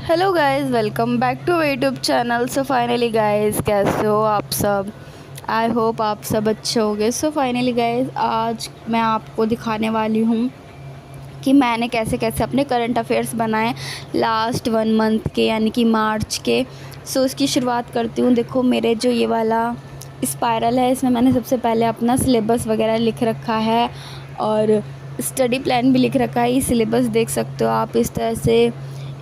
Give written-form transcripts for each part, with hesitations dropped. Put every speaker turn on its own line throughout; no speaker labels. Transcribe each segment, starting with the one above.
Hello guys, welcome back to YouTube channel. So finally guys, कैसे हो आप सब? आई होप आप सब अच्छे होंगे। सो फाइनली गाइस, आज मैं आपको दिखाने वाली हूँ कि मैंने कैसे कैसे अपने करंट अफेयर्स बनाए लास्ट 1 मंथ के, यानी कि मार्च के। सो इसकी शुरुआत करती हूँ। देखो, मेरे जो ये वाला स्पायरल है, इसमें मैंने सबसे पहले अपना सिलेबस वगैरह लिख रखा है और स्टडी प्लान भी लिख रखा है। ये सिलेबस देख सकते हो आप इस तरह से।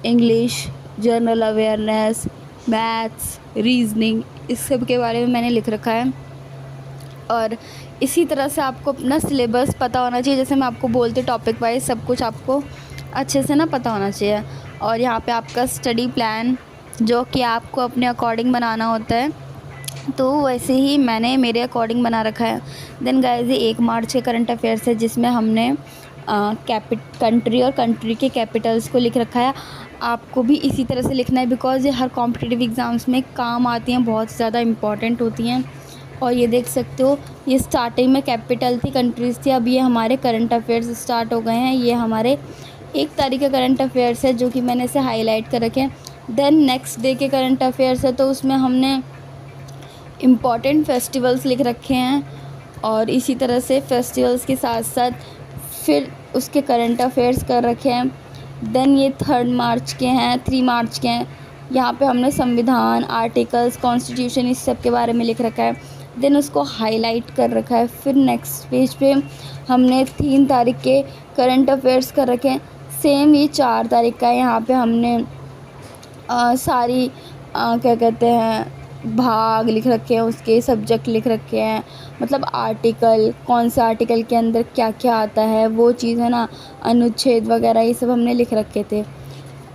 English, general awareness, maths, reasoning, इस सब के बारे में मैंने लिख रखा है। और इसी तरह से आपको अपना सिलेबस पता होना चाहिए। जैसे मैं आपको बोलती टॉपिक वाइज सब कुछ आपको अच्छे से ना पता होना चाहिए। और यहाँ पे आपका स्टडी प्लान जो कि आपको अपने अकॉर्डिंग बनाना होता है, तो वैसे ही मैंने मेरे अकॉर्डिंग बना रखा है। देन गाइस, ये 1 मार्च के करंट अफेयर्स है जिसमें हमने कंट्री और कंट्री के कैपिटल्स को लिख रखा है। आपको भी इसी तरह से लिखना है, बिकॉज़ ये हर कॉम्पिटिटिव एग्ज़ाम्स में काम आती हैं, बहुत ज़्यादा इम्पॉर्टेंट होती हैं। और ये देख सकते हो, ये स्टार्टिंग में कैपिटल थी, कंट्रीज़ थी, अब ये हमारे करंट अफेयर्स स्टार्ट हो गए हैं। ये हमारे 1 तारीख का करंट अफेयर्स है जो कि मैंने इसे हाईलाइट कर रखे हैं। देन नेक्स्ट डे के करंट अफेयर्स है, तो उसमें हमने इम्पॉर्टेंट फेस्टिवल्स लिख रखे हैं। और इसी तरह से फेस्टिवल्स के साथ साथ फिर उसके करंट अफेयर्स कर रखे हैं। देन ये 3 मार्च के हैं, 3 मार्च के हैं। यहाँ पे हमने संविधान, आर्टिकल्स, कॉन्स्टिट्यूशन, इस सब के बारे में लिख रखा है। देन उसको हाईलाइट कर रखा है। फिर नेक्स्ट पेज पे हमने 3 तारीख के करंट अफेयर्स कर रखे हैं। सेम ये 4 तारीख का है। यहाँ पे हमने सारी क्या कहते हैं, भाग लिख रखे हैं, उसके सब्जेक्ट लिख रखे हैं, मतलब आर्टिकल, कौन से आर्टिकल के अंदर क्या क्या आता है, वो चीज़ है ना, अनुच्छेद वगैरह, ये सब हमने लिख रखे थे।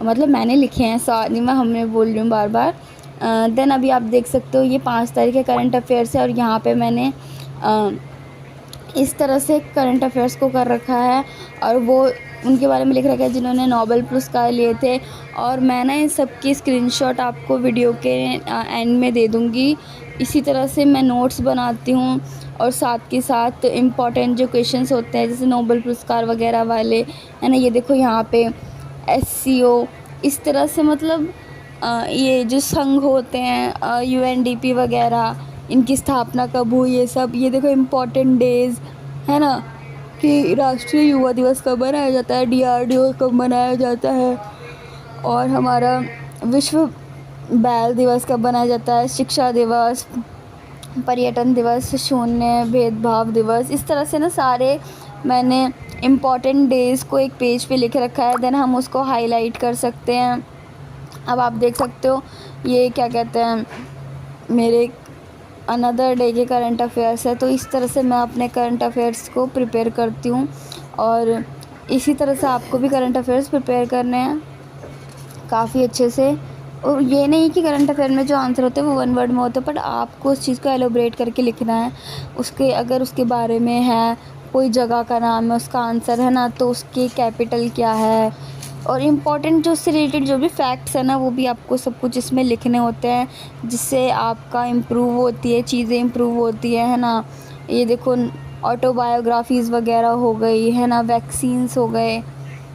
मतलब मैंने लिखे हैं, सॉरी मैं हमने बोल रही हूँ बार बार। देन अभी आप देख सकते हो, ये 5 तारीख के करंट अफेयर्स है और यहाँ पे मैंने इस तरह से करंट अफेयर्स को कर रखा है और वो उनके बारे में लिख रखा है जिन्होंने नोबेल पुरस्कार लिए थे। और मैं ना इन सब की स्क्रीनशॉट आपको वीडियो के एंड में दे दूँगी। इसी तरह से मैं नोट्स बनाती हूँ और साथ के साथ इम्पॉर्टेंट जो क्वेश्चंस होते हैं, जैसे नोबेल पुरस्कार वगैरह वाले, है ना। ये देखो यहाँ पे SCO, इस तरह से, मतलब ये जो संघ होते हैं, UNDP वगैरह, इनकी स्थापना कब हुई, ये सब। ये देखो इम्पॉर्टेंट डेज़, है ना, कि राष्ट्रीय युवा दिवस कब मनाया जाता है, DRDO कब मनाया जाता है, और हमारा विश्व बैल दिवस कब मनाया जाता है, शिक्षा दिवस, पर्यटन दिवस, शून्य भेदभाव दिवस। इस तरह से ना सारे मैंने इम्पॉर्टेंट डेज़ को एक पेज पे लिख रखा है। देन हम उसको हाईलाइट कर सकते हैं। अब आप देख सकते हो, ये क्या कहते हैं, मेरे अनदर डे के करंट अफेयर्स है। तो इस तरह से मैं अपने करंट अफेयर्स को प्रिपेयर करती हूँ और इसी तरह से आपको भी करंट अफेयर्स प्रिपेयर करने हैं काफ़ी अच्छे से। और ये नहीं कि करंट अफेयर में जो आंसर होते हैं वो 1 वर्ड में होते हैं, बट आपको उस चीज़ को एलोब्रेट करके लिखना है। उसके अगर उसके बारे में है, कोई जगह का नाम है, उसका आंसर है ना, तो उसकी कैपिटल क्या है, और इम्पॉर्टेंट जो उससे रिलेटेड जो भी फैक्ट्स है ना, वो भी आपको सब कुछ इसमें लिखने होते हैं, जिससे आपका इम्प्रूव होती है, चीज़ें इम्प्रूव होती है ना। ये देखो, ऑटोबायोग्राफीज़ वगैरह हो गई, है ना, वैक्सीन्स हो गए।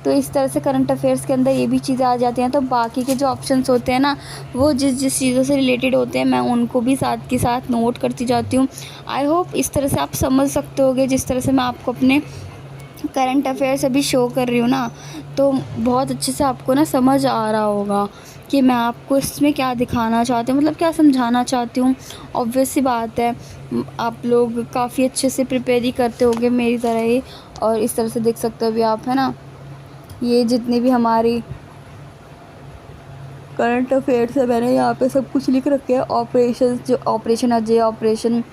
तो इस तरह से करंट अफेयर्स के अंदर ये भी चीज़ें आ जाती हैं। तो बाकी के जो ऑप्शंस होते हैं ना, वो जिस जिस चीज़ों से रिलेटेड होते हैं, मैं उनको भी साथ के साथ नोट करती जाती हूँ। आई होप इस तरह से आप समझ सकते होगे, जिस तरह से मैं आपको अपने करंट अफेयर्स अभी शो कर रही हूँ ना, तो बहुत अच्छे से आपको ना समझ आ रहा होगा कि मैं आपको इसमें क्या दिखाना चाहती हूँ, मतलब क्या समझाना चाहती हूँ। ऑब्वियस सी बात है, आप लोग काफ़ी अच्छे से प्रिपेयर ही करते होगे मेरी तरह ही। और इस तरह से देख सकते हो अभी आप, है ना, ये जितनी भी हमारी करंट अफेयर्स है, मैंने यहाँ पे सब कुछ लिख रखे हैं। ऑपरेशन, जो operation Ajay, operation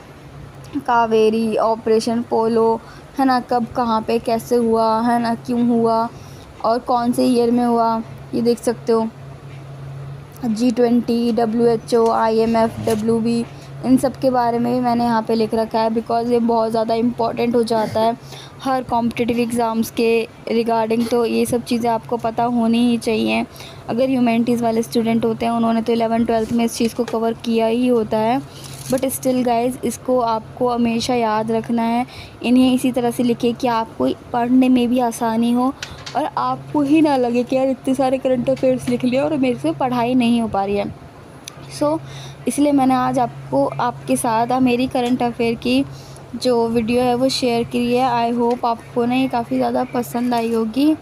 Kaveri, operation Polo, है ना, कब कहाँ पे कैसे हुआ, है ना, क्यों हुआ और कौन से ईयर में हुआ, ये देख सकते हो। G20, WHO, IMF, WB, इन सब के बारे में भी मैंने यहाँ पे लिख रखा है, बिकॉज़ ये बहुत ज़्यादा इम्पॉर्टेंट हो जाता है हर कॉम्पिटिटिव एग्ज़ाम्स के रिगार्डिंग। तो ये सब चीज़ें आपको पता होनी ही चाहिए। अगर ह्यूमैनिटीज़ वाले स्टूडेंट होते हैं, उन्होंने तो 11th-12th में इस चीज़ को कवर किया ही होता है, बट स्टिल गाइज़, इसको आपको हमेशा याद रखना है। इन्हें इसी तरह से लिखे कि आपको पढ़ने में भी आसानी हो और आपको ही ना लगे कि यार इतने सारे करंट अफेयर्स लिख लिए और मेरे से पढ़ाई नहीं हो पा रही है। इसलिए मैंने आज आपको आपके साथ मेरी करंट अफेयर की जो वीडियो है वो शेयर की है। आई होप आपको ना ये काफ़ी ज़्यादा पसंद आई होगी।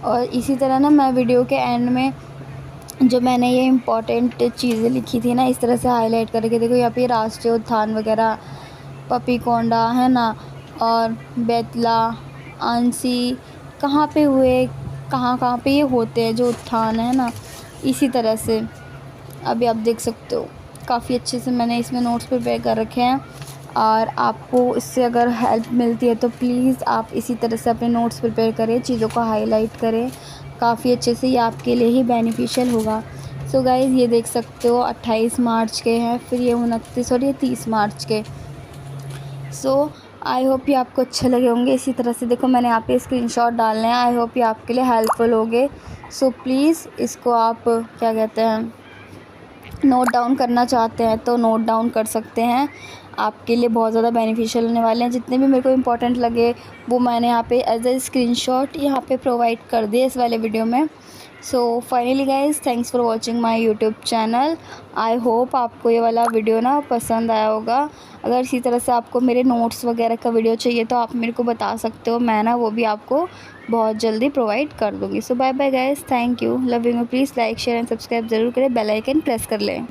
और इसी तरह ना मैं वीडियो के एंड में जो मैंने ये इम्पॉर्टेंट चीज़ें लिखी थी ना, इस तरह से हाईलाइट करके, देखो यहाँ पे राष्ट्रीय उद्यान वगैरह, पपीकोंडा है ना, और बेतला, आंसी कहाँ पे हुए, कहाँ पे ये होते हैं जो उद्यान है ना, इसी तरह से अभी आप देख सकते हो काफ़ी अच्छे से मैंने इसमें नोट्स प्रिपेयर कर रखे हैं। और आपको इससे अगर हेल्प मिलती है तो प्लीज़ आप इसी तरह से अपने नोट्स प्रिपेयर करें, चीज़ों को हाईलाइट करें काफ़ी अच्छे से, ये आपके लिए ही बेनिफिशियल होगा। सो गाइज़ ये देख सकते हो 28 मार्च के हैं, फिर ये 29 और ये 30 मार्च के। सो आई होप ये आपको अच्छे लगे होंगे। इसी तरह से देखो मैंने यहाँ पे स्क्रीनशॉट डालने हैं, आई होप ये आपके लिए हेल्पफुल होंगे। सो प्लीज़ इसको आप क्या कहते हैं, नोट डाउन करना चाहते हैं तो नोट डाउन कर सकते हैं, आपके लिए बहुत ज़्यादा बेनिफिशियल होने वाले हैं। जितने भी मेरे को इम्पोर्टेंट लगे वो मैंने यहाँ पे एज ए स्क्रीनशॉट यहाँ पे प्रोवाइड कर दिए इस वाले वीडियो में। So finally guys thanks for watching my YouTube channel. I hope आपको ये वाला वीडियो ना पसंद आया होगा। अगर इसी तरह से आपको मेरे नोट्स वगैरह का वीडियो चाहिए तो आप मेरे को बता सकते हो, मैं ना वो भी आपको बहुत जल्दी प्रोवाइड कर दूँगी। So bye bye guys, thank you, love you. Please like share and subscribe ज़रूर करें, बेल आइकन प्रेस कर लें।